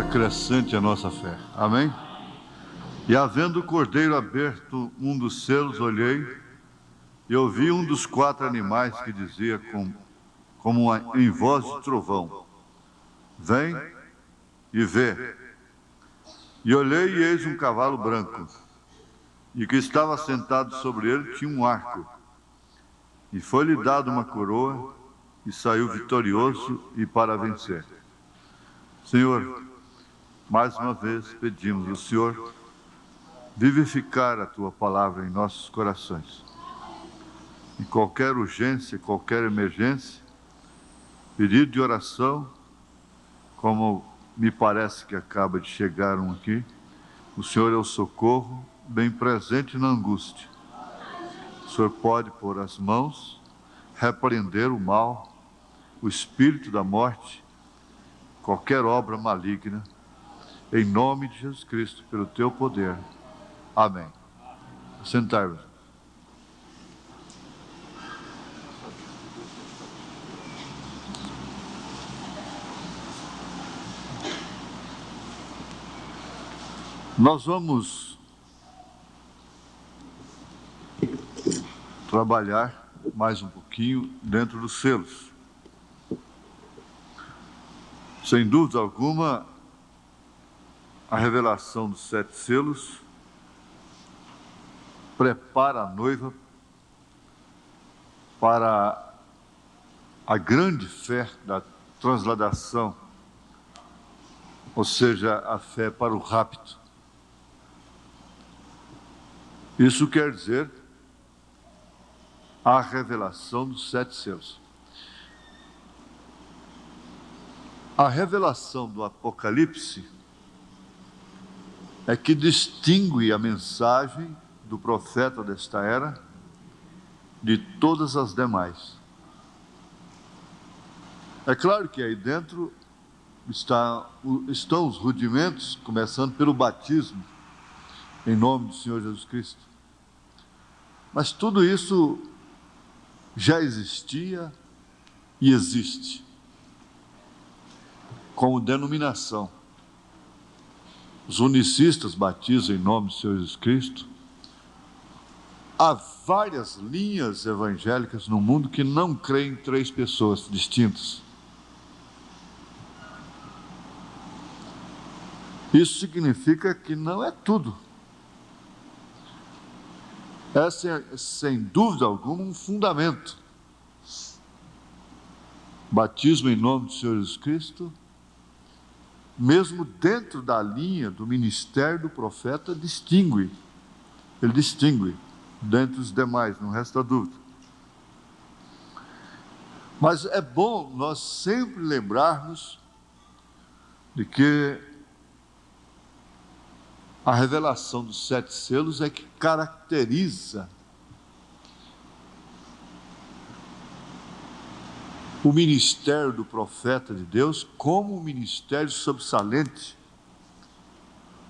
acrescente a nossa fé. Amém? E havendo o cordeiro aberto um dos selos, olhei e ouvi um dos 4 animais que dizia em voz de trovão: vem e vê. E olhei e eis um cavalo branco, e que estava sentado sobre ele tinha um arco, e foi-lhe dado uma coroa, e saiu vitorioso e para vencer. Senhor, mais uma vez pedimos ao Senhor vivificar a Tua palavra em nossos corações. Em qualquer urgência, qualquer emergência, pedido de oração, como me parece que acaba de chegar um aqui, o Senhor é o socorro, bem presente na angústia. O Senhor pode pôr as mãos, repreender o mal, o espírito da morte, qualquer obra maligna, em nome de Jesus Cristo, pelo Teu poder. Amém. Sentar-vos. Nós vamos trabalhar mais um pouquinho dentro dos selos. Sem dúvida alguma, a revelação dos 7 selos prepara a noiva para a grande fé da transladação, ou seja, a fé para o rapto. Isso quer dizer a revelação dos 7 selos. A revelação do Apocalipse é que distingue a mensagem do profeta desta era de todas as demais. É claro que aí dentro estão os rudimentos, começando pelo batismo, em nome do Senhor Jesus Cristo. Mas tudo isso já existia e existe, como denominação. Os unicistas batizam em nome do Senhor Jesus Cristo. Há várias linhas evangélicas no mundo que não creem em 3 pessoas distintas. Isso significa que não é tudo. Essa é, sem dúvida alguma, um fundamento. Batismo em nome do Senhor Jesus Cristo, mesmo dentro da linha do ministério do profeta, ele distingue dentre os demais, não resta dúvida. Mas é bom nós sempre lembrarmos de que a revelação dos 7 selos é que caracteriza o ministério do profeta de Deus como um ministério sobressalente,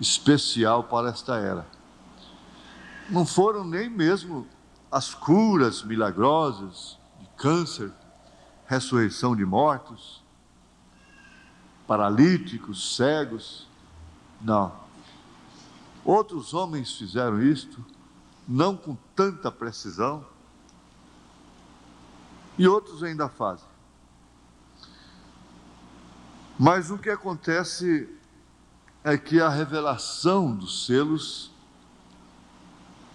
especial para esta era. Não foram nem mesmo as curas milagrosas de câncer, ressurreição de mortos, paralíticos, cegos, não. Outros homens fizeram isto, não com tanta precisão, e outros ainda fazem. Mas o que acontece é que a revelação dos selos,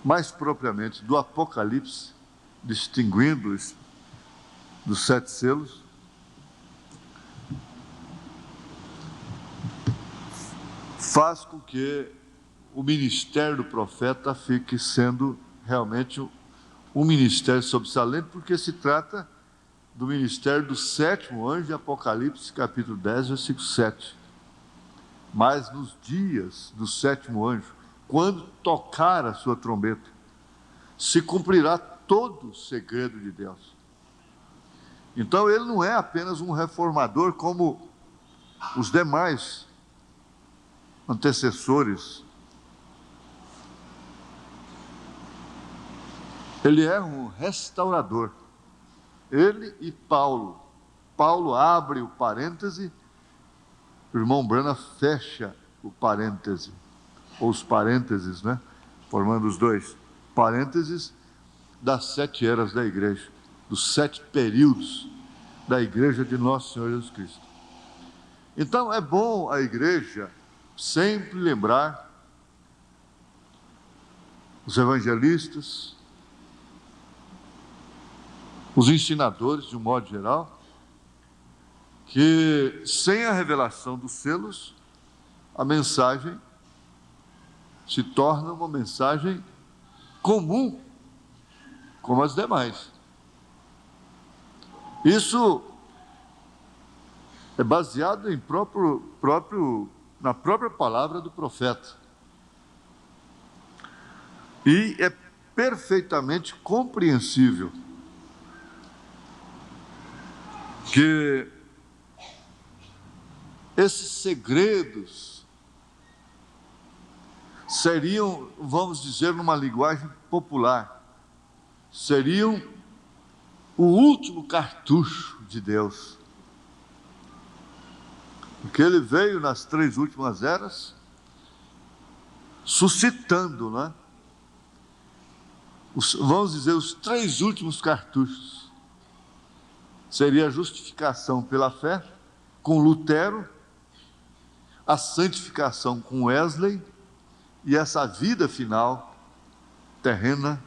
mais propriamente do Apocalipse, distinguindo-os dos 7 selos, faz com que o ministério do profeta fique sendo realmente um ministério sobressalente, porque se trata do ministério do 7º anjo de Apocalipse, capítulo 10, versículo 7. Mas nos dias do 7º anjo, quando tocar a sua trombeta, se cumprirá todo o segredo de Deus. Então ele não é apenas um reformador como os demais antecessores. Ele é um restaurador. Ele e Paulo. Paulo abre o parêntese o irmão Brana fecha o parêntese, ou os parênteses, né? Formando os dois. Parênteses das 7 eras da igreja, dos 7 períodos da igreja de Nosso Senhor Jesus Cristo. Então é bom a igreja sempre lembrar os evangelistas, os ensinadores, de um modo geral, que sem a revelação dos selos, a mensagem se torna uma mensagem comum, como as demais. Isso é baseado na própria palavra do profeta. E é perfeitamente compreensível que esses segredos seriam, vamos dizer numa linguagem popular, seriam o último cartucho de Deus. Porque ele veio nas 3 últimas eras, suscitando, né? Vamos dizer, os 3 últimos cartuchos. Seria a justificação pela fé, com Lutero, a santificação com Wesley, e essa vida final, terrena,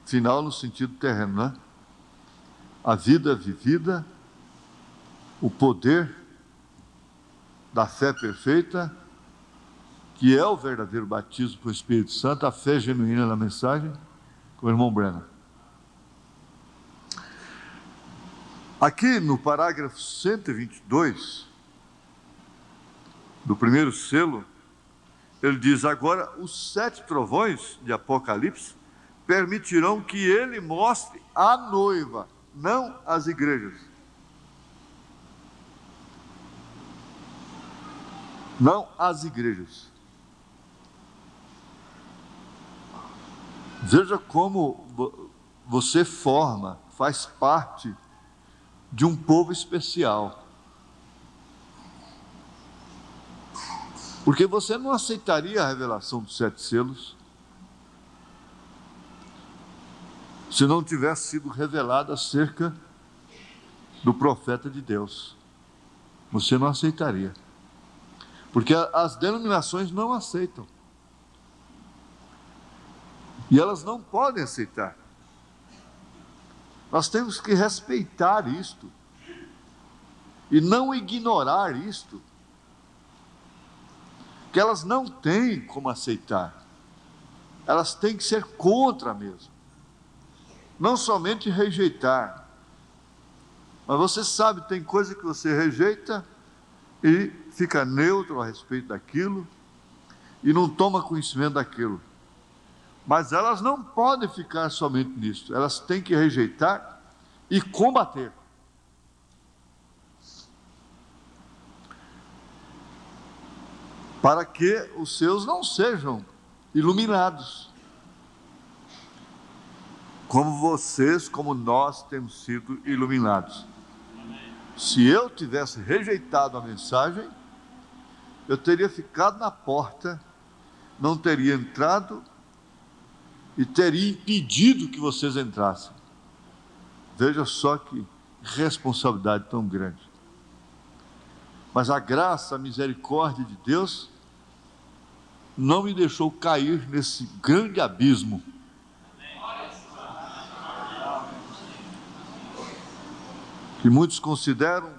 final no sentido terreno, né? A vida vivida, o poder da fé perfeita, que é o verdadeiro batismo com o Espírito Santo, a fé genuína na mensagem, com o irmão Brana. Aqui no parágrafo 122, do primeiro selo, ele diz: agora os 7 trovões de Apocalipse permitirão que ele mostre a noiva, não as igrejas. Não as igrejas. Veja como você faz parte de um povo especial. Porque você não aceitaria a revelação dos 7 selos se não tivesse sido revelado acerca do profeta de Deus. Você não aceitaria. Porque as denominações não aceitam. E elas não podem aceitar. Nós temos que respeitar isto e não ignorar isto, que elas não têm como aceitar. Elas têm que ser contra mesmo. Não somente rejeitar. Mas você sabe, tem coisa que você rejeita e fica neutro a respeito daquilo e não toma conhecimento daquilo. Mas elas não podem ficar somente nisso. Elas têm que rejeitar e combater. Para que os seus não sejam iluminados, como vocês, como nós temos sido iluminados. Se eu tivesse rejeitado a mensagem, eu teria ficado na porta, não teria entrado e teria impedido que vocês entrassem. Veja só que responsabilidade tão grande. Mas a graça, a misericórdia de Deus não me deixou cair nesse grande abismo. Que muitos consideram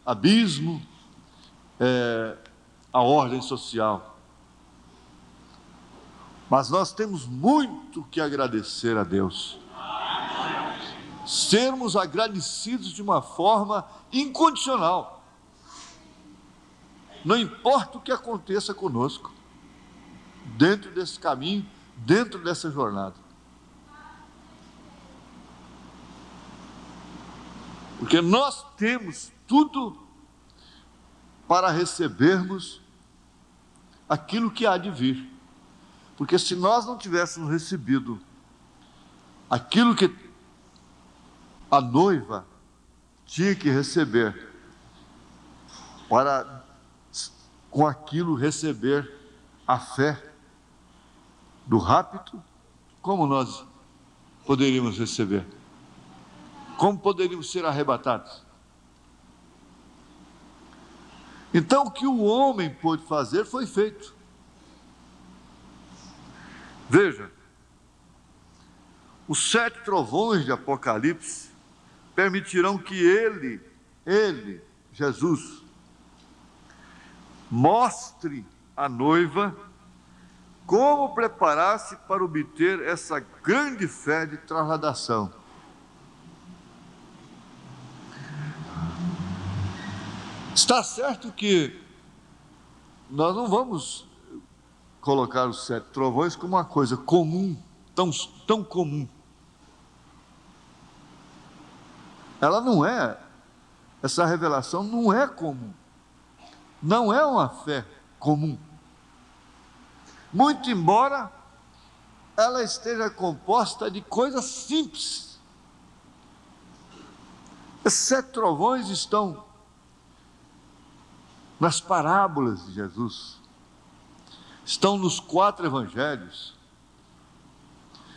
abismo, a ordem social. Mas nós temos muito que agradecer a Deus. Sermos agradecidos de uma forma incondicional. Não importa o que aconteça conosco, dentro desse caminho, dentro dessa jornada. Porque nós temos tudo para recebermos aquilo que há de vir. Porque se nós não tivéssemos recebido aquilo que a noiva tinha que receber para com aquilo receber a fé do rapto, como nós poderíamos receber? Como poderíamos ser arrebatados? Então, o que o homem pôde fazer foi feito. Veja, os 7 trovões de Apocalipse permitirão que ele, Jesus, mostre à noiva como preparar-se para obter essa grande fé de trasladação. Está certo que nós não vamos colocar os 7 trovões como uma coisa comum, tão comum. Ela não é, essa revelação não é comum. Não é uma fé comum. Muito embora ela esteja composta de coisas simples. Esses 7 trovões estão nas parábolas de Jesus, estão nos 4 evangelhos,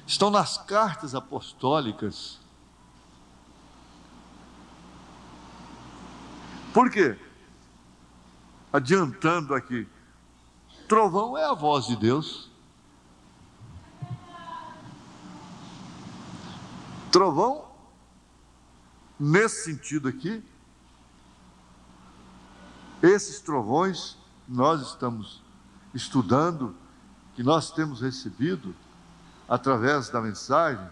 estão nas cartas apostólicas. Por quê? Adiantando aqui, trovão é a voz de Deus. Trovão, nesse sentido aqui, esses trovões nós estamos estudando, que nós temos recebido através da mensagem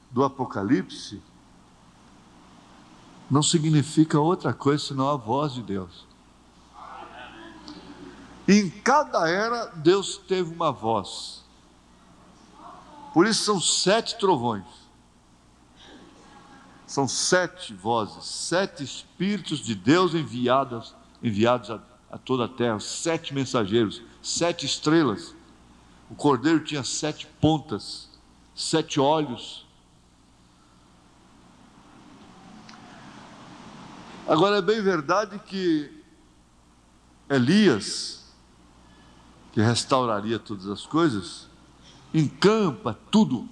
do Apocalipse, não significa outra coisa senão a voz de Deus. Em cada era, Deus teve uma voz. Por isso são 7 trovões. São 7 vozes, 7 Espíritos de Deus enviados a toda a terra, 7 mensageiros, 7 estrelas. O cordeiro tinha 7 pontas, 7 olhos. Agora é bem verdade que Elias, que restauraria todas as coisas, encampa tudo,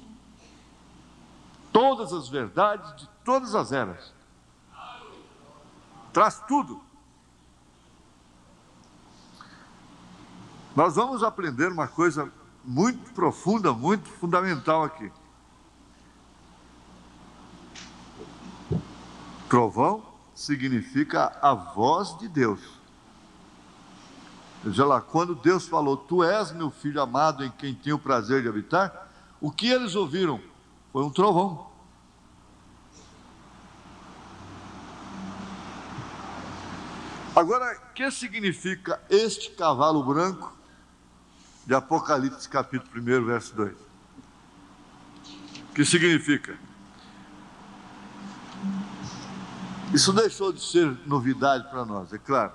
todas as verdades de todas as eras, traz tudo. Nós vamos aprender uma coisa muito profunda, muito fundamental aqui. Trovão significa a voz de Deus. Veja lá, quando Deus falou, tu és meu filho amado em quem tenho o prazer de habitar, o que eles ouviram? Foi um trovão. Agora, o que significa este cavalo branco de Apocalipse capítulo 1, verso 2? O que significa? Isso deixou de ser novidade para nós, é claro.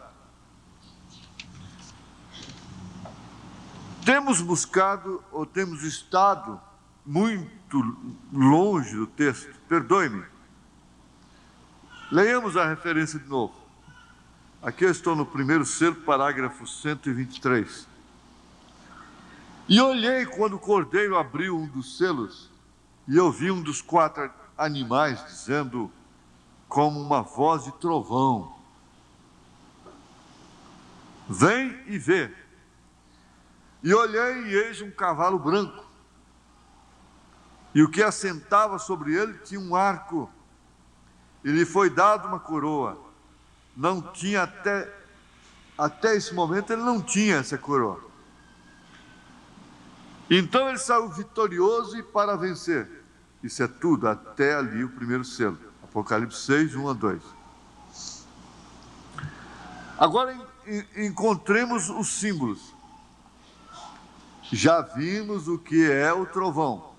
Temos buscado ou temos estado muito longe do texto. Perdoe-me. Leiamos a referência de novo. Aqui eu estou no primeiro selo, parágrafo 123. E olhei quando o cordeiro abriu um dos selos, e eu vi um dos 4 animais dizendo como uma voz de trovão: vem e vê. E olhei e eis um cavalo branco, e o que assentava sobre ele tinha um arco, e lhe foi dado uma coroa. Não tinha até esse momento, ele não tinha essa coroa. Então ele saiu vitorioso e para vencer. Isso é tudo, até ali o primeiro selo. Apocalipse 6, 1 a 2. Agora encontremos os símbolos. Já vimos o que é o trovão.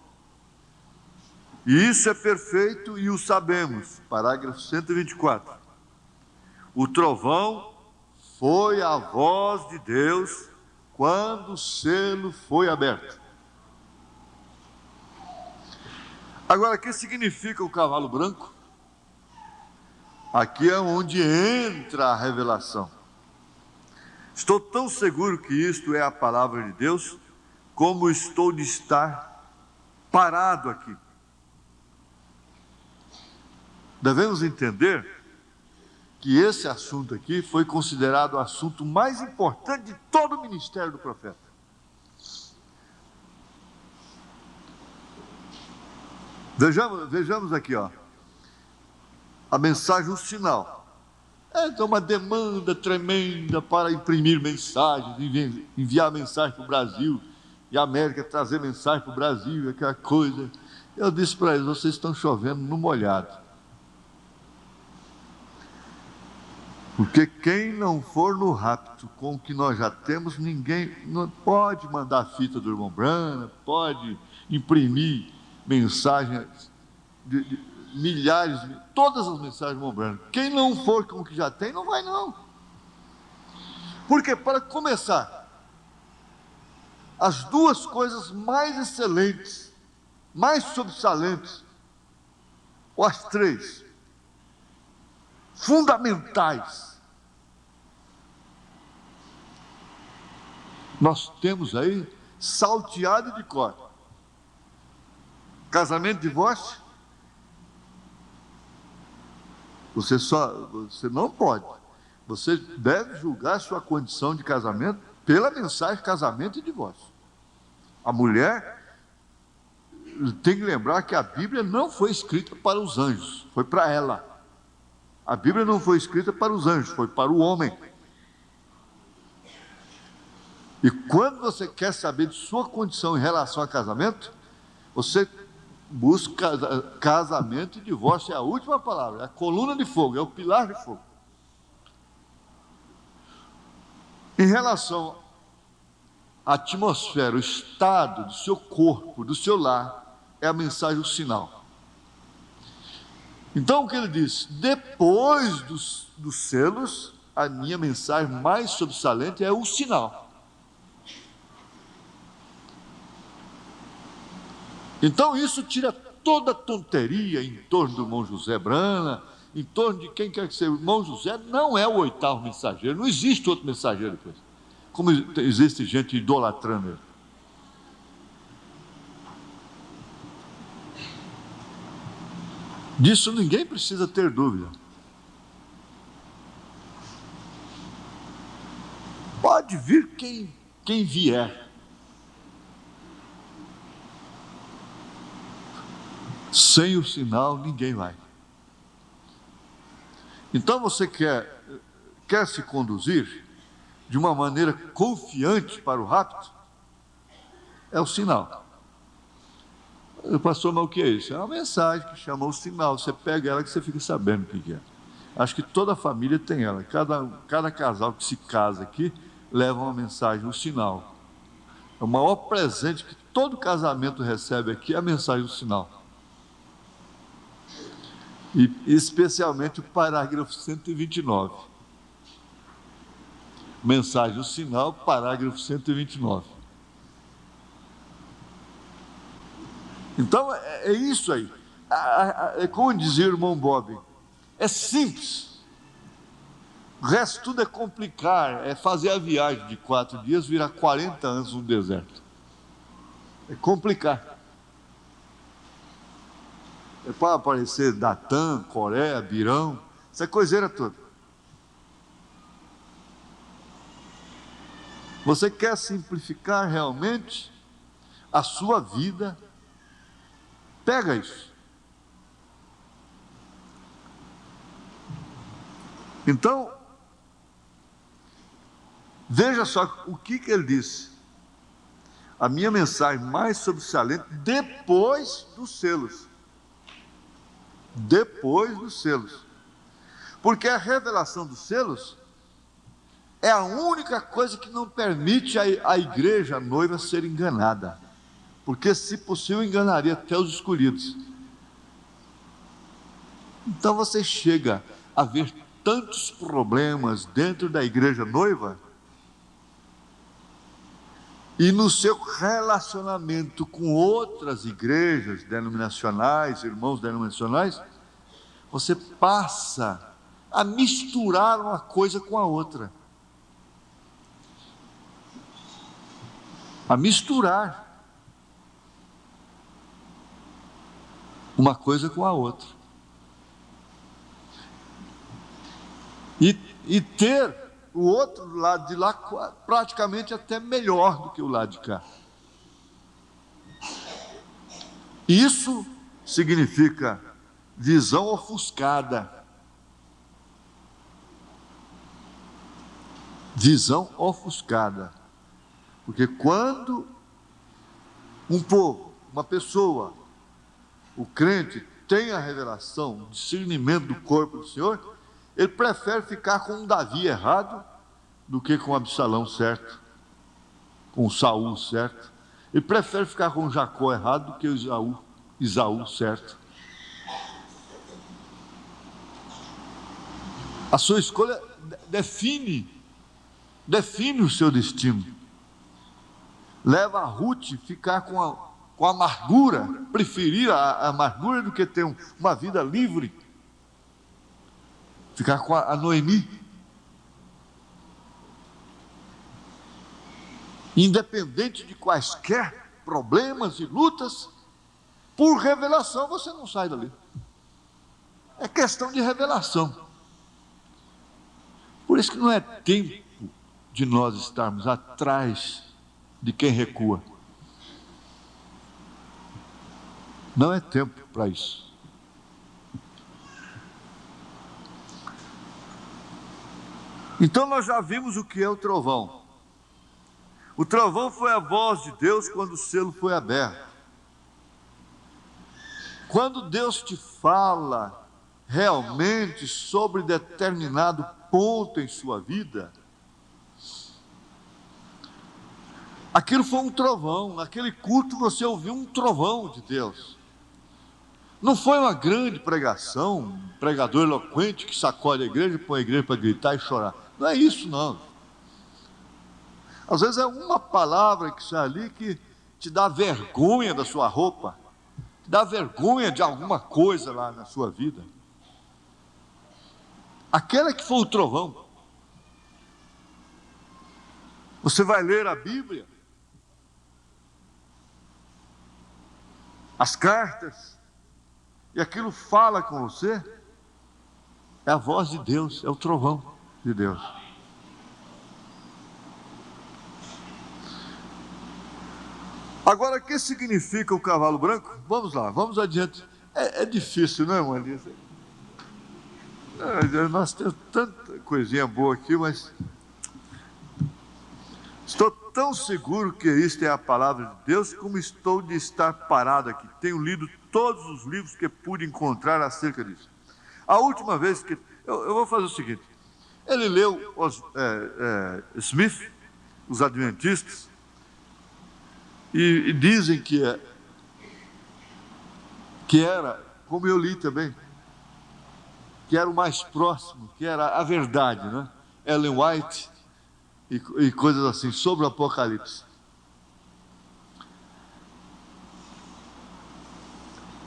E isso é perfeito e o sabemos. Parágrafo 124. O trovão foi a voz de Deus quando o selo foi aberto. Agora, o que significa o cavalo branco? Aqui é onde entra a revelação. Estou tão seguro que isto é a palavra de Deus, como estou de estar parado aqui. Devemos entender que esse assunto aqui foi considerado o assunto mais importante de todo o ministério do profeta. Vejamos aqui, a mensagem, o sinal. É uma demanda tremenda para imprimir mensagens, enviar mensagem para o Brasil, e a América trazer mensagem para o Brasil, aquela coisa. Eu disse para eles: vocês estão chovendo no molhado. Porque quem não for no rapto com o que nós já temos, ninguém não pode mandar fita do irmão Branham, pode imprimir mensagens de milhares, todas as mensagens do irmão Branham. Quem não for com o que já tem, não vai não. Porque, para começar, as duas coisas mais excelentes, mais sobressalentes, ou as três, fundamentais, nós temos aí salteado de cor: casamento e divórcio. Você não pode, você deve julgar sua condição de casamento pela mensagem casamento e divórcio. A mulher tem que lembrar que a Bíblia não foi escrita para os anjos, foi para ela. A Bíblia não foi escrita para os anjos, foi para o homem. E quando você quer saber de sua condição em relação a casamento, você busca casamento e divórcio, é a última palavra, é a coluna de fogo, é o pilar de fogo. Em relação à atmosfera, o estado do seu corpo, do seu lar, é a mensagem, o sinal. Então, o que ele diz? Depois dos selos, a minha mensagem mais sobressalente é o sinal. Então, isso tira toda a tonteria em torno do irmão José Branham, em torno de quem quer que seja. O irmão José não é o oitavo mensageiro, não existe outro mensageiro depois. Como existe gente idolatrando ele. Disso ninguém precisa ter dúvida. Pode vir quem vier. Sem o sinal, ninguém vai. Então você quer se conduzir de uma maneira confiante para o rapto? É o sinal. Pastor, mas o que é isso? É uma mensagem que chama o sinal. Você pega ela que você fica sabendo o que é. Acho que toda família tem ela. Cada casal que se casa aqui leva uma mensagem, um sinal. É o maior presente que todo casamento recebe aqui, é a mensagem do sinal. E especialmente o parágrafo 129. Mensagem do sinal, parágrafo 129. Então, é isso aí. É como dizia o irmão Bob, é simples. O resto tudo é complicar, é fazer a viagem de 4 dias, virar 40 anos no deserto. É complicar. É para aparecer Datã, Coreia, Birão, essa coiseira toda. Você quer simplificar realmente a sua vida? Pega isso. Então, veja só o que ele disse. A minha mensagem mais sobressalente depois dos selos. Depois dos selos. Porque a revelação dos selos é a única coisa que não permite a igreja, a noiva, ser enganada. Porque, se possível, enganaria até os escolhidos. Então você chega a ver tantos problemas dentro da igreja noiva, e no seu relacionamento com outras igrejas denominacionais, irmãos denominacionais, você passa a misturar uma coisa com a outra. a misturar uma coisa com a outra. E ter o outro lado de lá praticamente até melhor do que o lado de cá. Isso significa visão ofuscada. Visão ofuscada. Porque quando um povo, uma pessoa, o crente tem a revelação, o discernimento do corpo do Senhor, ele prefere ficar com um Davi errado do que com Absalão certo, com Saul certo. Ele prefere ficar com Jacó errado do que Isaú certo. A sua escolha define o seu destino. Leva a Ruth a ficar com a amargura, preferir a amargura do que ter uma vida livre. Ficar com a Noemi. Independente de quaisquer problemas e lutas, por revelação você não sai dali. É questão de revelação. Por isso que não é tempo de nós estarmos atrás de quem recua. Não é tempo para isso. Então nós já vimos o que é o trovão. O trovão foi a voz de Deus quando o selo foi aberto. Quando Deus te fala realmente sobre determinado ponto em sua vida, aquilo foi um trovão. Naquele culto você ouviu um trovão de Deus. Não foi uma grande pregação, um pregador eloquente que sacode a igreja e põe a igreja para gritar e chorar. Não é isso, não. Às vezes é uma palavra que sai ali que te dá vergonha da sua roupa, te dá vergonha de alguma coisa lá na sua vida. Aquela que foi o trovão. Você vai ler a Bíblia, as cartas, e aquilo fala com você. É a voz de Deus, é o trovão de Deus. Agora, o que significa o cavalo branco? Vamos lá, vamos adiante. É difícil, não é, irmã Elisa? Nós temos tanta coisinha boa aqui, mas estou tão seguro que isto é a palavra de Deus, como estou de estar parado aqui. Tenho lido todos os livros que pude encontrar acerca disso. A última vez que... Eu vou fazer o seguinte. Ele leu Smith, os Adventistas, e dizem que era, como eu li também, que era o mais próximo, que era a verdade, né? Ellen White e coisas assim, sobre o Apocalipse.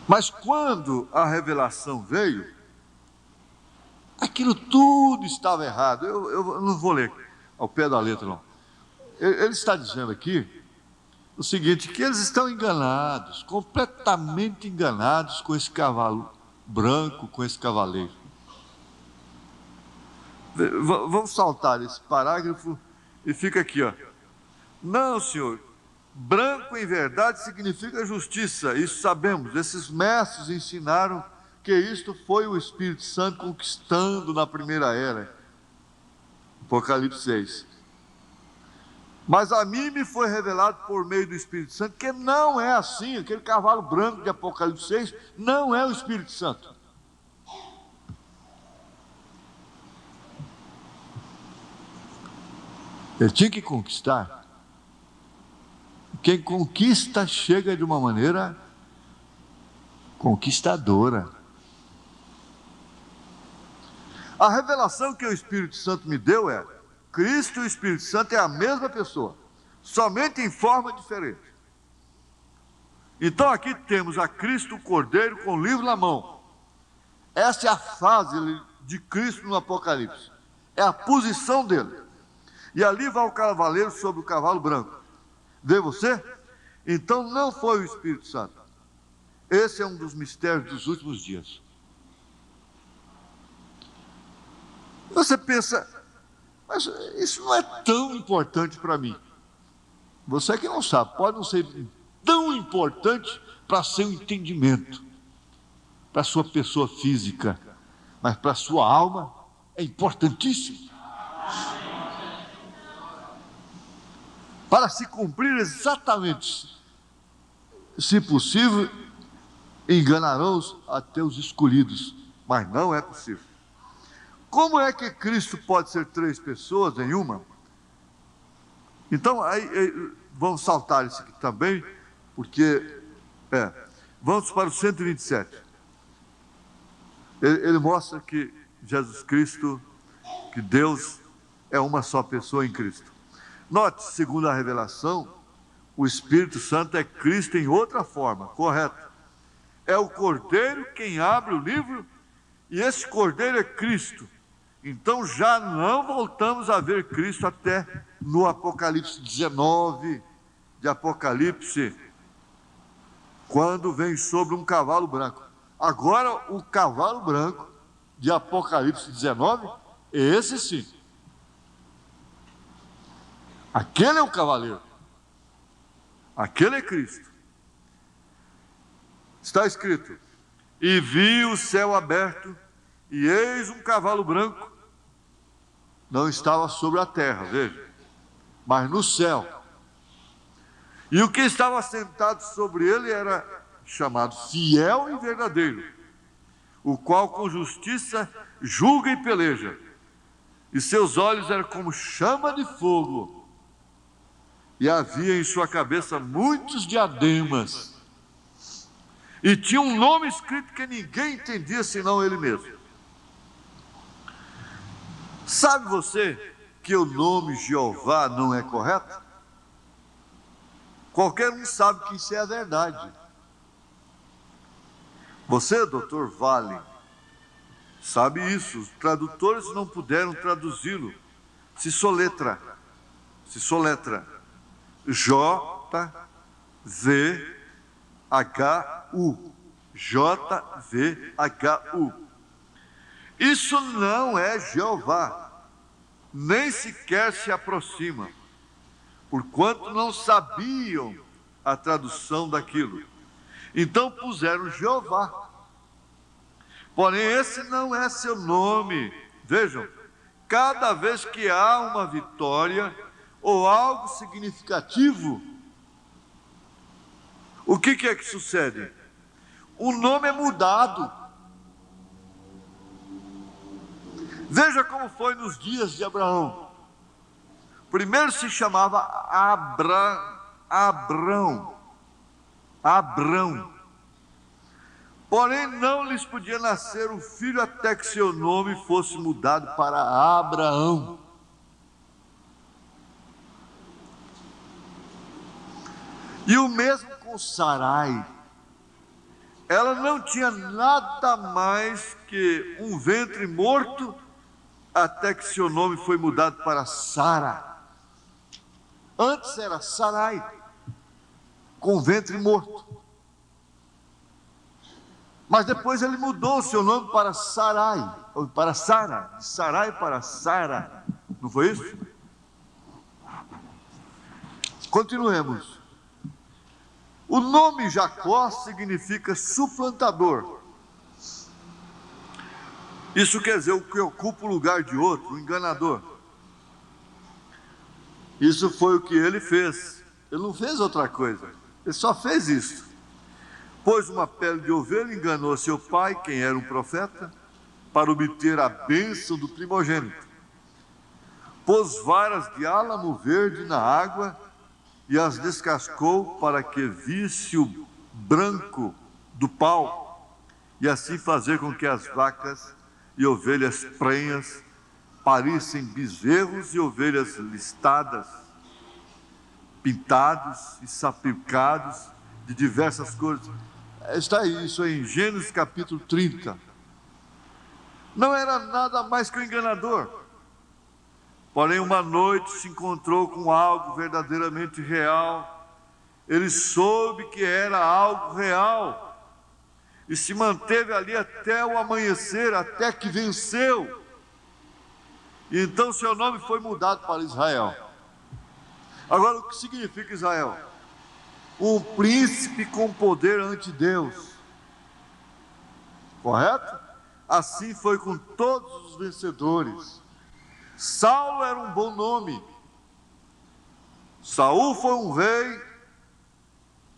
Mas quando a revelação veio, aquilo tudo estava errado. Eu não vou ler ao pé da letra, não. Ele está dizendo aqui o seguinte, que eles estão enganados, completamente enganados com esse cavalo branco, com esse cavaleiro. Vamos saltar esse parágrafo e fica aqui, ó. Não, senhor, branco em verdade significa justiça, isso sabemos. Esses mestres ensinaram que isto foi o Espírito Santo conquistando na primeira era. Apocalipse 6. Mas a mim me foi revelado por meio do Espírito Santo que não é assim. Aquele cavalo branco de Apocalipse 6 não é o Espírito Santo. Ele tinha que conquistar. Quem conquista chega de uma maneira conquistadora. A revelação que o Espírito Santo me deu é: Cristo e o Espírito Santo é a mesma pessoa, somente em forma diferente. Então aqui temos a Cristo, o Cordeiro, com o livro na mão. Essa é a fase de Cristo no Apocalipse. É a posição dele. E ali vai o cavaleiro sobre o cavalo branco. Vê você? Então não foi o Espírito Santo. Esse é um dos mistérios dos últimos dias. Você pensa, mas isso não é tão importante para mim. Você que não sabe, pode não ser tão importante para seu entendimento, para sua pessoa física, mas para sua alma é importantíssimo. Para se cumprir exatamente, se possível, enganarão até os escolhidos, mas não é possível. Como é que Cristo pode ser três pessoas em uma? Então, aí vamos saltar isso aqui também, porque, vamos para o 127. Ele mostra que Jesus Cristo, que Deus é uma só pessoa em Cristo. Note, segundo a revelação, o Espírito Santo é Cristo em outra forma, correto? É o Cordeiro quem abre o livro, e esse Cordeiro é Cristo. Então já não voltamos a ver Cristo até no Apocalipse 19 de Apocalipse, quando vem sobre um cavalo branco. Agora o cavalo branco de Apocalipse 19, esse sim. Aquele é o cavaleiro. Aquele é Cristo. Está escrito: e vi o céu aberto, e eis um cavalo branco. Não estava sobre a terra, veja, mas no céu. E o que estava sentado sobre ele era chamado Fiel e Verdadeiro, o qual com justiça julga e peleja. E seus olhos eram como chama de fogo, e havia em sua cabeça muitos diademas, e tinha um nome escrito que ninguém entendia senão ele mesmo. Sabe você que o nome Jeová não é correto? Qualquer um sabe que isso é a verdade. Você, doutor Vale, sabe isso. Os tradutores não puderam traduzi-lo. Se soletra J-V-H-U. J-V-H-U. Isso não é Jeová, nem sequer se aproxima, porquanto não sabiam a tradução daquilo. Então puseram Jeová. Porém, esse não é seu nome. Vejam, cada vez que há uma vitória ou algo significativo, o que é que sucede? O nome é mudado. Veja como foi nos dias de Abraão. Primeiro se chamava Abrão. Porém, não lhes podia nascer um filho até que seu nome fosse mudado para Abraão. E o mesmo com Sarai. Ela não tinha nada mais que um ventre morto, até que seu nome foi mudado para Sara. Antes era Sarai, com ventre morto. Mas depois ele mudou o seu nome para Sarai, ou para Sara, de Sarai para Sara. Não foi isso? Continuemos. O nome Jacó significa suplantador. Isso quer dizer o que ocupa o lugar de outro, o enganador. Isso foi o que ele fez. Ele não fez outra coisa. Ele só fez isso. Pôs uma pele de ovelha, enganou seu pai, quem era um profeta, para obter a bênção do primogênito. Pôs varas de álamo verde na água e as descascou para que visse o branco do pau, e assim fazer com que as vacas e ovelhas prenhas parissem bezerros e ovelhas listadas, pintados e sapilcados de diversas cores. Está aí, isso aí em Gênesis capítulo 30. Não era nada mais que um enganador. Porém, uma noite se encontrou com algo verdadeiramente real. Ele soube que era algo real e se manteve ali até o amanhecer, até que venceu. E então seu nome foi mudado para Israel. Agora, o que significa Israel? Um príncipe com poder ante Deus. Correto? Assim foi com todos os vencedores. Saulo era um bom nome. Saul foi um rei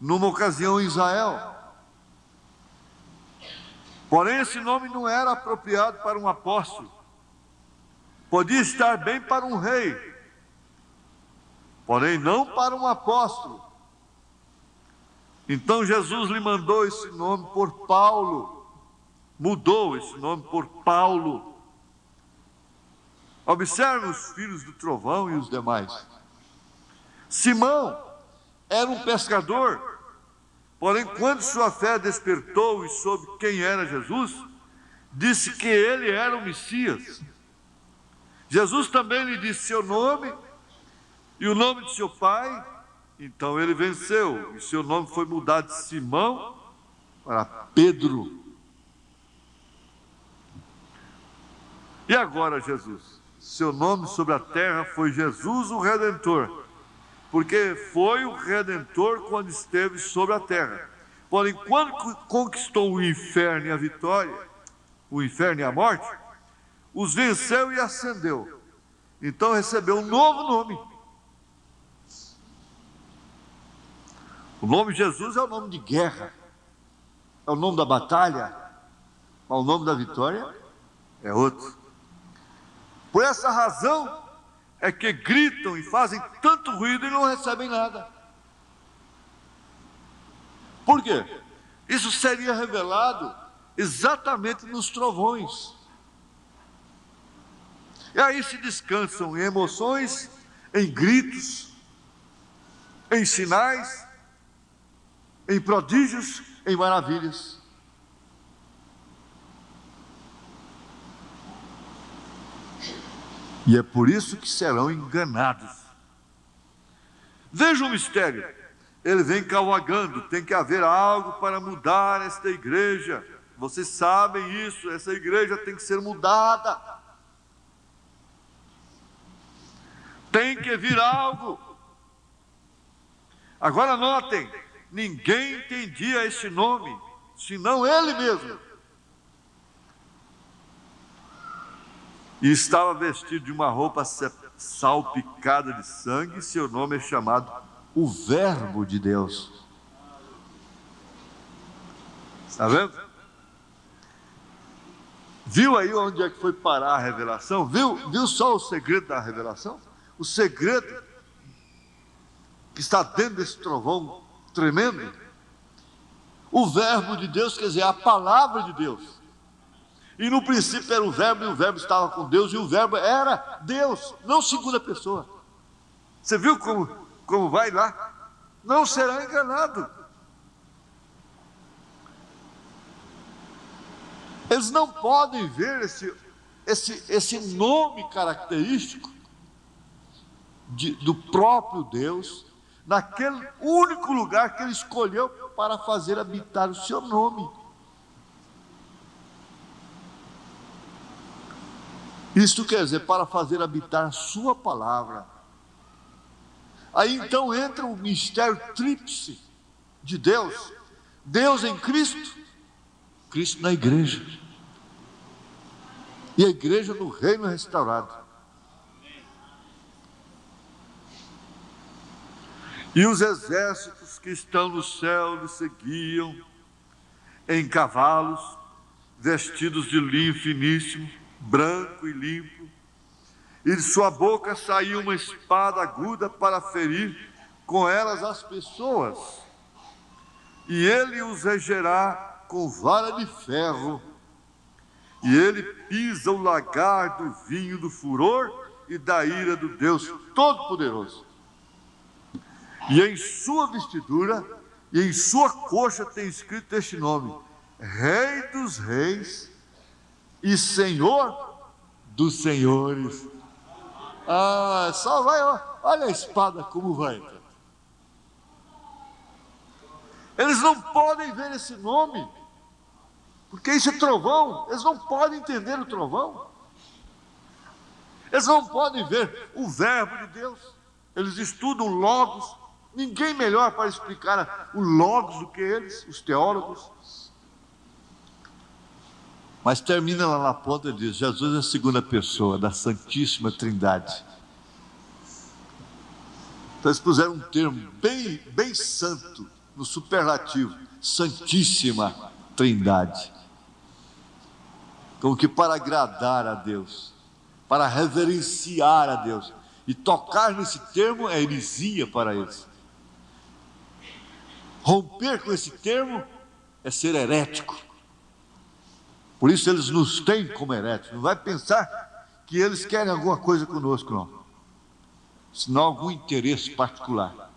numa ocasião em Israel. Porém, esse nome não era apropriado para um apóstolo. Podia estar bem para um rei, porém não para um apóstolo. Então Jesus lhe mandou esse nome por Paulo. Mudou esse nome por Paulo. Observe os filhos do trovão e os demais. Simão era um pescador, porém quando sua fé despertou e soube quem era Jesus, disse que ele era o Messias. Jesus também lhe disse seu nome e o nome de seu pai. Então ele venceu e seu nome foi mudado de Simão para Pedro. E agora Jesus? Seu nome sobre a terra foi Jesus o Redentor, porque foi o Redentor quando esteve sobre a terra. Porém, quando conquistou o inferno e a vitória, o inferno e a morte, os venceu e ascendeu. Então recebeu um novo nome. O nome de Jesus é o nome de guerra, é o nome da batalha, mas o nome da vitória é outro. Por essa razão é que gritam e fazem tanto ruído e não recebem nada. Por quê? Isso seria revelado exatamente nos trovões. E aí se descansam em emoções, em gritos, em sinais, em prodígios, em maravilhas. E é por isso que serão enganados. Veja o mistério. Ele vem cavalgando, tem que haver algo para mudar esta igreja. Vocês sabem isso, essa igreja tem que ser mudada. Tem que vir algo. Agora notem, ninguém entendia esse nome, senão ele mesmo. E estava vestido de uma roupa salpicada de sangue, e seu nome é chamado o Verbo de Deus. Está vendo? Viu aí onde é que foi parar a revelação? Viu só o segredo da revelação? O segredo que está dentro desse trovão tremendo. O Verbo de Deus, quer dizer, a palavra de Deus. E no princípio era o Verbo, e o Verbo estava com Deus, e o Verbo era Deus, não segunda pessoa. Você viu como vai lá? Não será enganado. Eles não podem ver esse nome característico do próprio Deus, naquele único lugar que ele escolheu para fazer habitar o seu nome. Isto quer dizer, para fazer habitar a sua palavra. Aí então entra o mistério tríplice de Deus. Deus em Cristo, Cristo na igreja. E a igreja no reino restaurado. E os exércitos que estão no céu lhe seguiam em cavalos, vestidos de linho finíssimo, branco e limpo, e de sua boca saiu uma espada aguda para ferir com elas as pessoas, e ele os regerá com vara de ferro, e ele pisa o lagar do vinho do furor e da ira do Deus Todo-Poderoso. E em sua vestidura e em sua coxa tem escrito este nome: Rei dos Reis e Senhor dos Senhores. Ah, só vai, olha a espada como vai. Eles não podem ver esse nome, porque isso é trovão. Eles não podem entender o trovão. Eles não podem ver o verbo de Deus. Eles estudam Logos. Ninguém melhor para explicar o Logos do que eles, os teólogos. Mas termina lá na ponta e diz: Jesus é a segunda pessoa da Santíssima Trindade. Então eles puseram um termo bem santo, no superlativo: Santíssima Trindade. Como que para agradar a Deus, para reverenciar a Deus. E tocar nesse termo é heresia para eles. Romper com esse termo é ser herético. Por isso eles nos têm como heréticos. Não vai pensar que eles querem alguma coisa conosco, não. Senão algum interesse particular.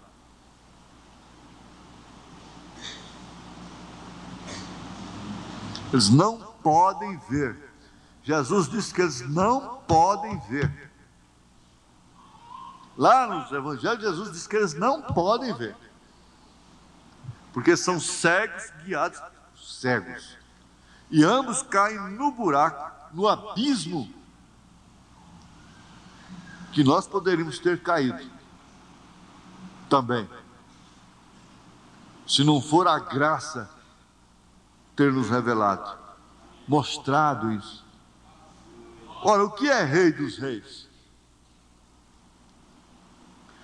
Eles não podem ver. Jesus disse que eles não podem ver. Lá nos evangelhos, Jesus disse que eles não podem ver. Porque são cegos guiados por cegos. E ambos caem no buraco, no abismo que nós poderíamos ter caído também, se não for a graça ter nos revelado, mostrado isso. Ora, o que é Rei dos Reis?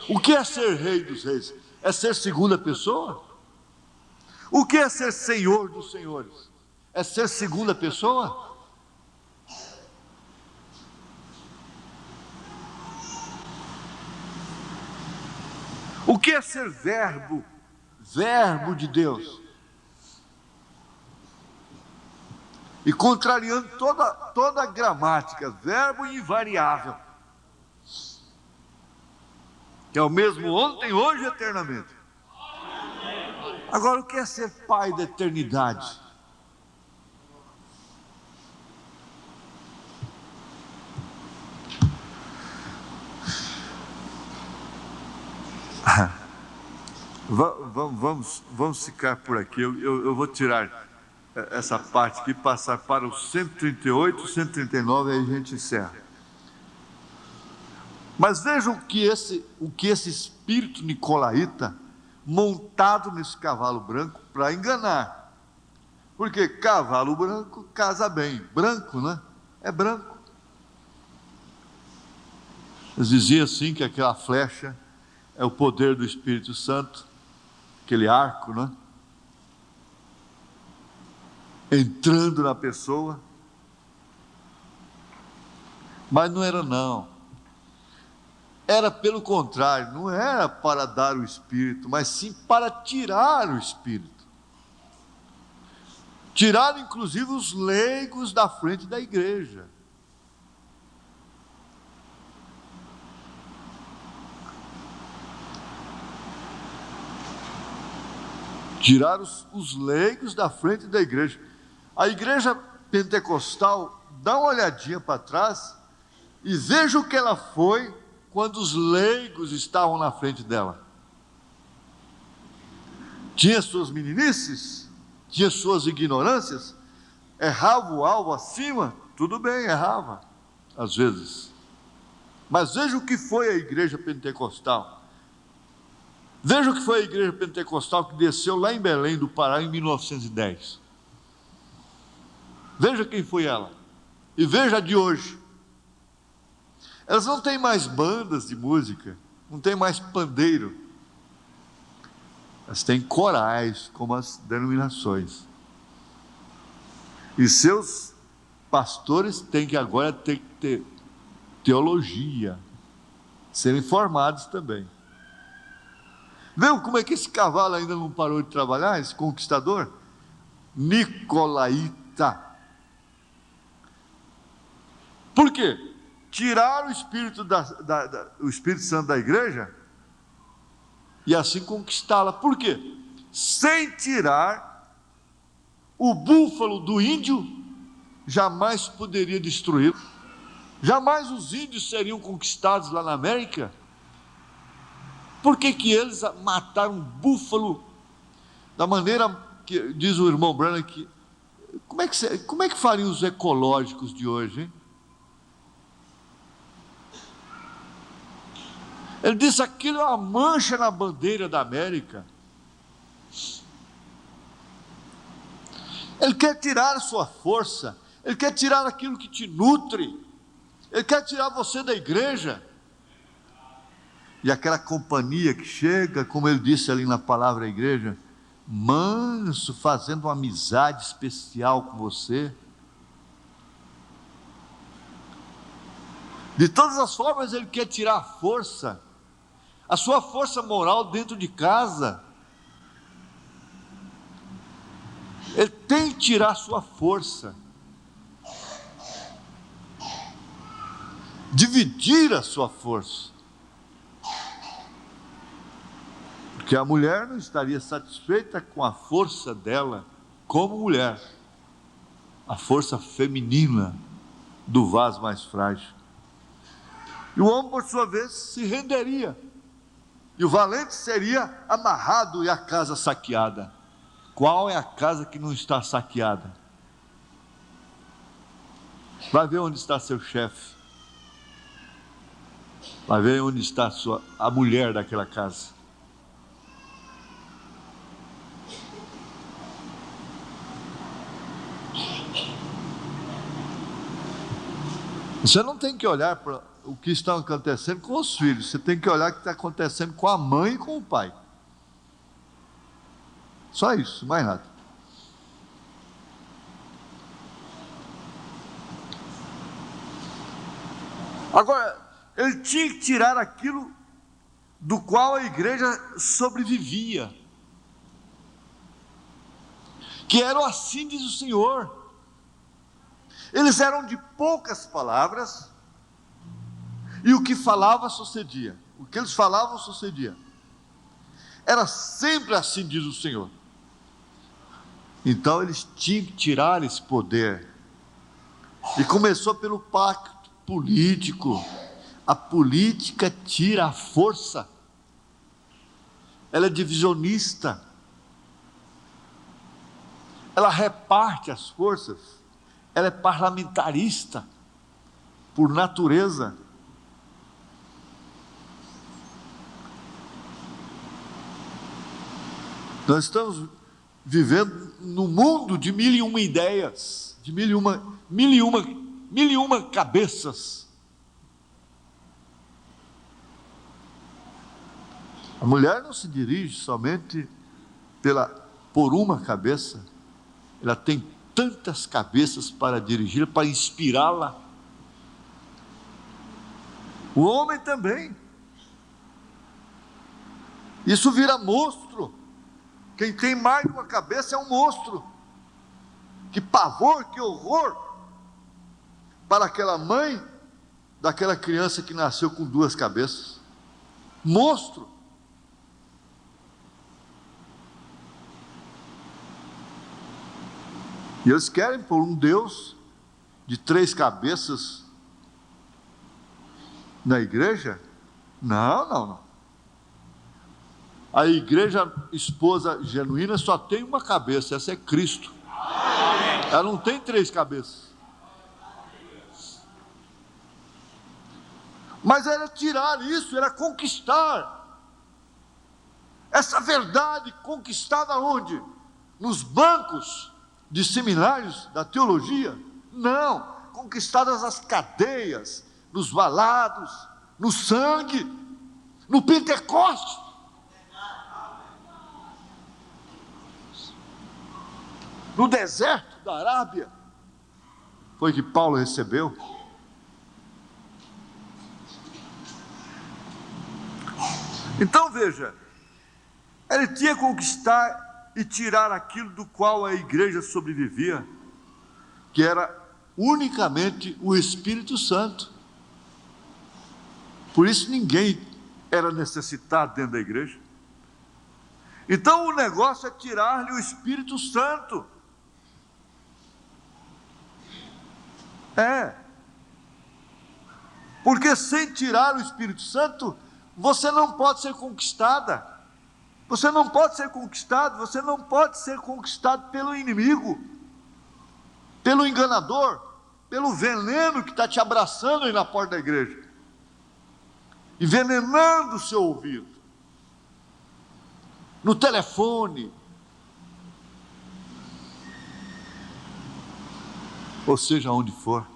O que é ser Rei dos Reis? É ser segunda pessoa? O que é ser Senhor dos Senhores? É ser segunda pessoa? O que é ser verbo? Verbo de Deus. E contrariando toda a gramática, verbo invariável. Que é o mesmo ontem, hoje e eternamente. Agora, o que é ser Pai da eternidade? Vamos ficar por aqui. Eu vou tirar essa parte aqui, passar para o 138, 139, aí a gente encerra. Mas vejam o que esse espírito nicolaíta, montado nesse cavalo branco, para enganar. Porque cavalo branco casa bem. Branco, né? É branco. Eles diziam assim que aquela flecha é o poder do Espírito Santo, aquele arco, né? Entrando na pessoa. Mas não era, não. Era pelo contrário, não era para dar o Espírito, mas sim para tirar o Espírito. Tirar inclusive os leigos da frente da igreja. Tirar os leigos da frente da igreja. A igreja pentecostal, dá uma olhadinha para trás e veja o que ela foi quando os leigos estavam na frente dela. Tinha suas meninices, tinha suas ignorâncias, errava o alvo acima, tudo bem, errava, às vezes. Mas veja o que foi a igreja pentecostal. Veja o que foi a igreja pentecostal que desceu lá em Belém do Pará em 1910. Veja quem foi ela. E veja a de hoje. Elas não têm mais bandas de música, não tem mais pandeiro. Elas têm corais, como as denominações. E seus pastores têm que agora ter que ter teologia, serem formados também. Viu como é que esse cavalo ainda não parou de trabalhar, esse conquistador? Nicolaíta. Por quê? Tirar o Espírito, o Espírito Santo da igreja e assim conquistá-la. Por quê? Sem tirar o búfalo do índio, jamais poderia destruí-lo. Jamais os índios seriam conquistados lá na América. Por que eles mataram um búfalo da maneira que diz o irmão Branham que como é que fariam os ecológicos de hoje, hein? Ele disse: aquilo é uma mancha na bandeira da América. Ele quer tirar a sua força, ele quer tirar aquilo que te nutre, ele quer tirar você da igreja. E aquela companhia que chega, como ele disse ali na palavra igreja, manso, fazendo uma amizade especial com você. De todas as formas, ele quer tirar a força, a sua força moral dentro de casa. Ele tem que tirar a sua força, dividir a sua força. Porque a mulher não estaria satisfeita com a força dela como mulher, a força feminina do vaso mais frágil. E o homem, por sua vez, se renderia, e o valente seria amarrado e a casa saqueada. Qual é a casa que não está saqueada? Vai ver onde está seu chefe, vai ver onde está a mulher daquela casa. Você não tem que olhar para o que está acontecendo com os filhos, você tem que olhar o que está acontecendo com a mãe e com o pai. Só isso, mais nada. Agora, ele tinha que tirar aquilo do qual a igreja sobrevivia, que era o assim diz o Senhor. Eles eram de poucas palavras, e o que falava sucedia, o que eles falavam sucedia, era sempre assim diz o Senhor. Então eles tinham que tirar esse poder, e começou pelo pacto político. A política tira a força, ela é divisionista, ela reparte as forças, ela é parlamentarista por natureza. Nós estamos vivendo num mundo de mil e uma ideias, de mil e uma cabeças. A mulher não se dirige somente por uma cabeça, ela tem tantas cabeças para dirigir, para inspirá-la. O homem também. Isso vira monstro. Quem tem mais de uma cabeça é um monstro. Que pavor, que horror para aquela mãe daquela criança que nasceu com duas cabeças. Monstro. E eles querem pôr um Deus de 3 cabeças na igreja? Não. A igreja esposa genuína só tem uma cabeça, essa é Cristo. Ela não tem 3 cabeças. Mas era tirar isso, era conquistar essa verdade, conquistada onde? Nos bancos de seminários da teologia? Não, conquistadas as cadeias, nos valados, no sangue, no Pentecostes. No deserto da Arábia, foi que Paulo recebeu. Então veja, ele tinha que conquistar e tirar aquilo do qual a igreja sobrevivia, que era unicamente o Espírito Santo. Por isso ninguém era necessitado dentro da igreja. Então o negócio é tirar-lhe o Espírito Santo. Porque sem tirar o Espírito Santo, você não pode ser conquistada. Você não pode ser conquistado, você não pode ser conquistado pelo inimigo, pelo enganador, pelo veneno que está te abraçando aí na porta da igreja, envenenando o seu ouvido, no telefone, ou seja, onde for.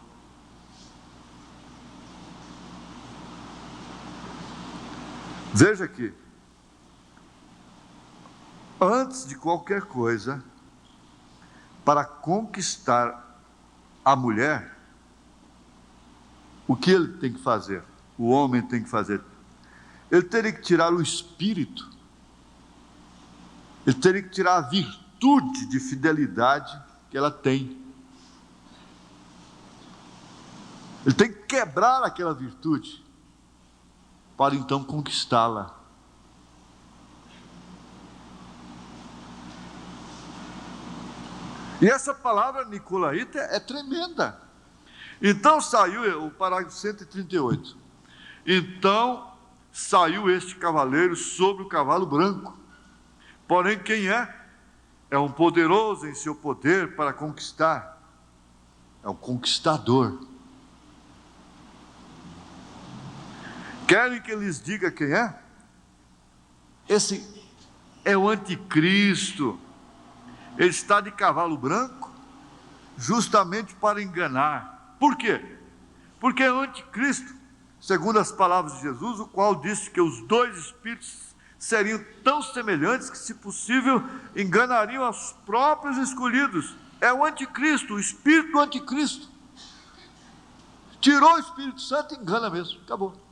Veja aqui, antes de qualquer coisa, para conquistar a mulher, o que ele tem que fazer? O homem tem que fazer? Ele teria que tirar o espírito, ele teria que tirar a virtude de fidelidade que ela tem. Ele tem que quebrar aquela virtude, para então conquistá-la. E essa palavra nicolaíta é tremenda. Então saiu, o parágrafo 138. Então saiu este cavaleiro sobre o cavalo branco. Porém, quem é? É um poderoso em seu poder para conquistar. É um conquistador. Querem que lhes diga quem é? Esse é o anticristo. Ele está de cavalo branco, justamente para enganar. Por quê? Porque é o anticristo, segundo as palavras de Jesus, o qual disse que os dois espíritos seriam tão semelhantes que, se possível, enganariam os próprios escolhidos. É o anticristo, o espírito do anticristo. Tirou o Espírito Santo e engana mesmo, acabou.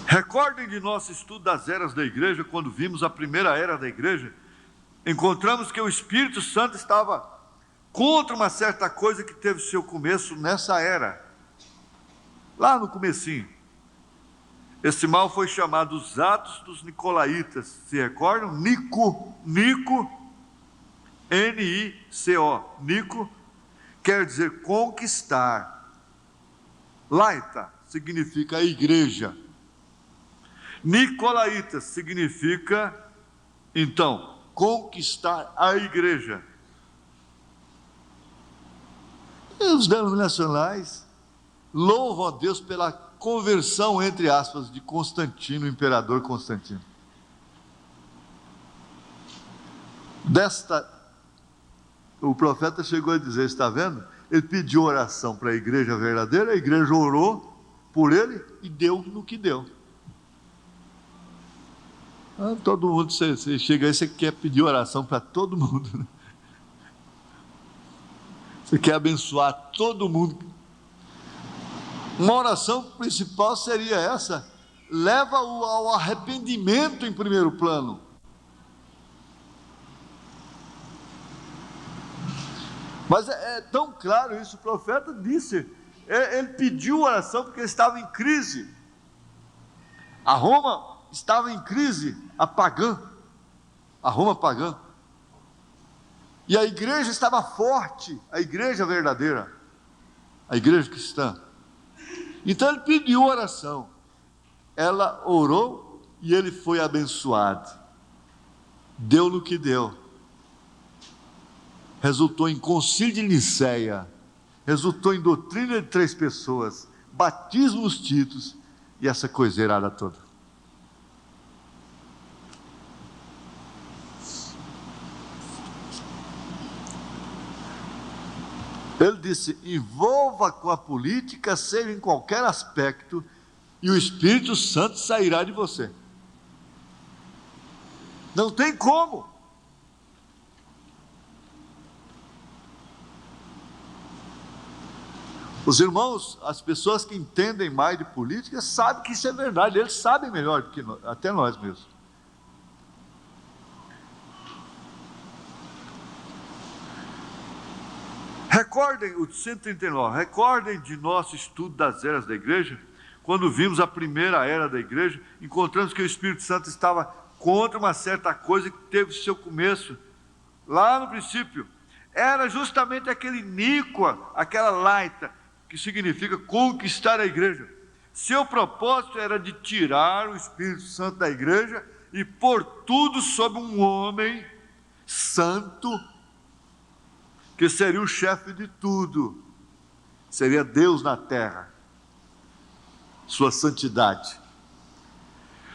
Recordem de nosso estudo das eras da igreja, quando vimos a primeira era da igreja, encontramos que o Espírito Santo estava contra uma certa coisa que teve seu começo nessa era, lá no comecinho. Esse mal foi chamado os Atos dos Nicolaítas, se recordam? Nico, N-I-C-O, Nico, quer dizer conquistar. Laita significa igreja. Nicolaítas significa, então, conquistar a igreja. E os denominacionais louvam a Deus pela conversão, entre aspas, de Constantino, o imperador Constantino. O profeta chegou a dizer, está vendo? Ele pediu oração para a igreja verdadeira, a igreja orou por ele e deu no que deu. Todo mundo, você chega aí, você quer pedir oração para todo mundo, né? Você quer abençoar todo mundo. Uma oração principal seria essa: leva-o ao arrependimento em primeiro plano. Mas é tão claro isso, o profeta disse, ele pediu oração porque ele estava em crise. A Roma estava em crise, a Roma pagã. E a igreja estava forte, a igreja verdadeira, a igreja cristã. Então ele pediu oração, ela orou e ele foi abençoado. Deu no que deu. Resultou em concílio de Nicéia, resultou em doutrina de 3 pessoas, batismos títulos e essa coiseirada toda. Ele disse, envolva com a política, seja em qualquer aspecto, e o Espírito Santo sairá de você. Não tem como. Os irmãos, as pessoas que entendem mais de política, sabem que isso é verdade, eles sabem melhor do que nós, até nós mesmos. Recordem, o 139, recordem de nosso estudo das eras da igreja, quando vimos a primeira era da igreja, encontramos que o Espírito Santo estava contra uma certa coisa que teve seu começo, lá no princípio. era justamente aquele níqua, aquela laita, que significa conquistar a igreja. Seu propósito era de tirar o Espírito Santo da igreja e pôr tudo sobre um homem santo, que seria o chefe de tudo, seria Deus na terra, sua santidade.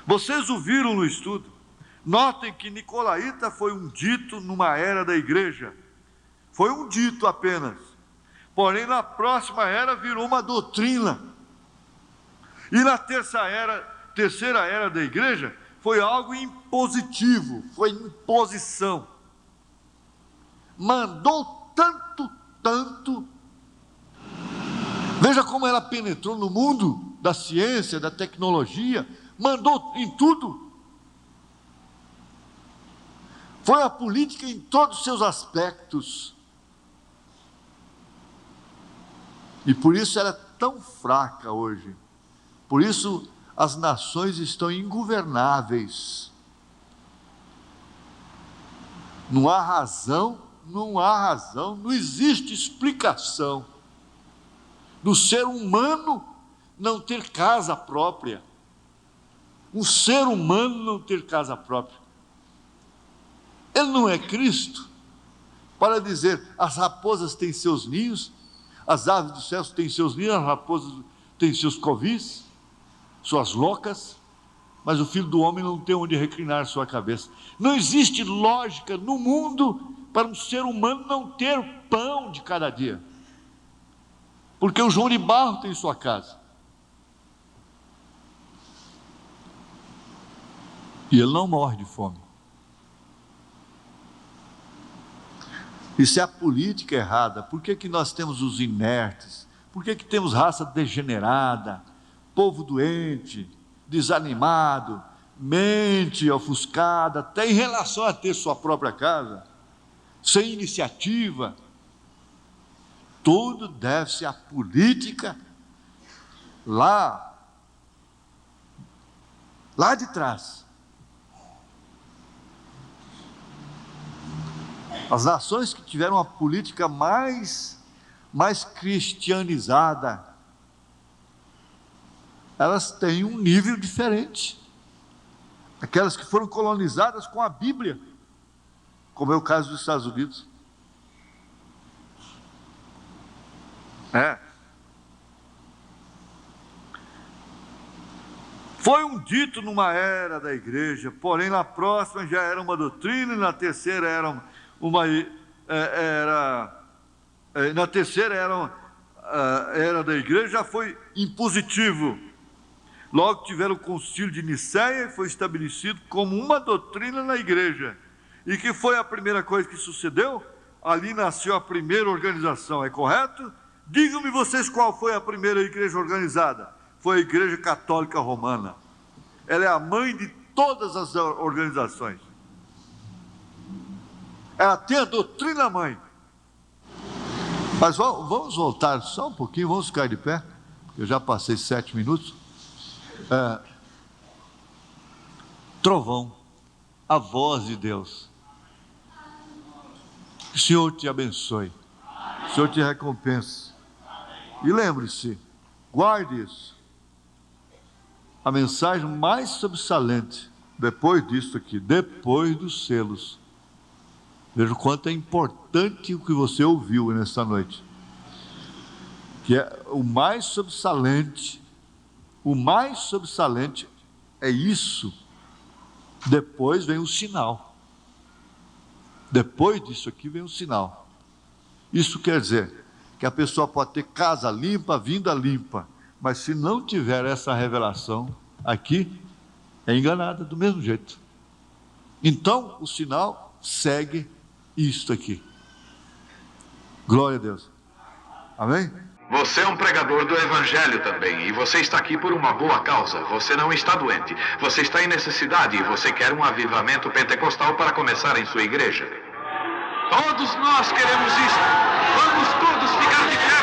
Vocês o viram no estudo. Notem que nicolaíta foi um dito numa era da igreja, foi um dito apenas, porém na próxima era virou uma doutrina, e na terceira era da igreja, foi algo impositivo, foi imposição, mandou tanto, veja como ela penetrou no mundo da ciência, da tecnologia, mandou em tudo, foi a política em todos os seus aspectos, e por isso ela é tão fraca hoje, por isso as nações estão ingovernáveis, não há razão, não existe explicação do ser humano não ter casa própria, um ser humano não ter casa própria. Ele não é Cristo para dizer, as raposas têm seus ninhos, as aves dos céus têm seus ninhos, as raposas têm seus covis, suas locas, mas o Filho do Homem não tem onde reclinar sua cabeça. Não existe lógica no mundo para um ser humano não ter pão de cada dia, porque o João de Barro tem sua casa, e ele não morre de fome. Isso é a política errada. Por que nós temos os inertes? Por que temos raça degenerada, povo doente, desanimado, mente ofuscada, até em relação a ter sua própria casa, sem iniciativa? Tudo deve-se à política lá de trás. As nações que tiveram a política mais cristianizada, elas têm um nível diferente. Aquelas que foram colonizadas com a Bíblia, como é o caso dos Estados Unidos. Foi um dito numa era da igreja, porém na próxima já era uma doutrina, e na terceira era era da igreja, já foi impositivo. Logo tiveram o concílio de Nicéia, foi estabelecido como uma doutrina na igreja. E que foi a primeira coisa que sucedeu? Ali nasceu a primeira organização, é correto? Digam-me vocês qual foi a primeira igreja organizada. Foi a Igreja Católica Romana. Ela é a mãe de todas as organizações. Ela tem a doutrina mãe. Mas vamos voltar só um pouquinho, vamos ficar de pé. Eu já passei 7 minutos. Trovão, a voz de Deus. Que o Senhor te abençoe, o Senhor te recompense. E lembre-se, guarde isso. A mensagem mais sobressalente, depois disso aqui, depois dos selos, veja o quanto é importante o que você ouviu nesta noite, que é o mais sobressalente é isso. Depois vem o sinal. Depois disso aqui vem o sinal. Isso quer dizer que a pessoa pode ter casa limpa, vinda limpa, mas se não tiver essa revelação aqui, é enganada do mesmo jeito. Então o sinal segue isto aqui. Glória a Deus. Amém? Você é um pregador do Evangelho também, e você está aqui por uma boa causa. Você não está doente, você está em necessidade e você quer um avivamento pentecostal para começar em sua igreja. Todos nós queremos isso. Vamos todos ficar de pé.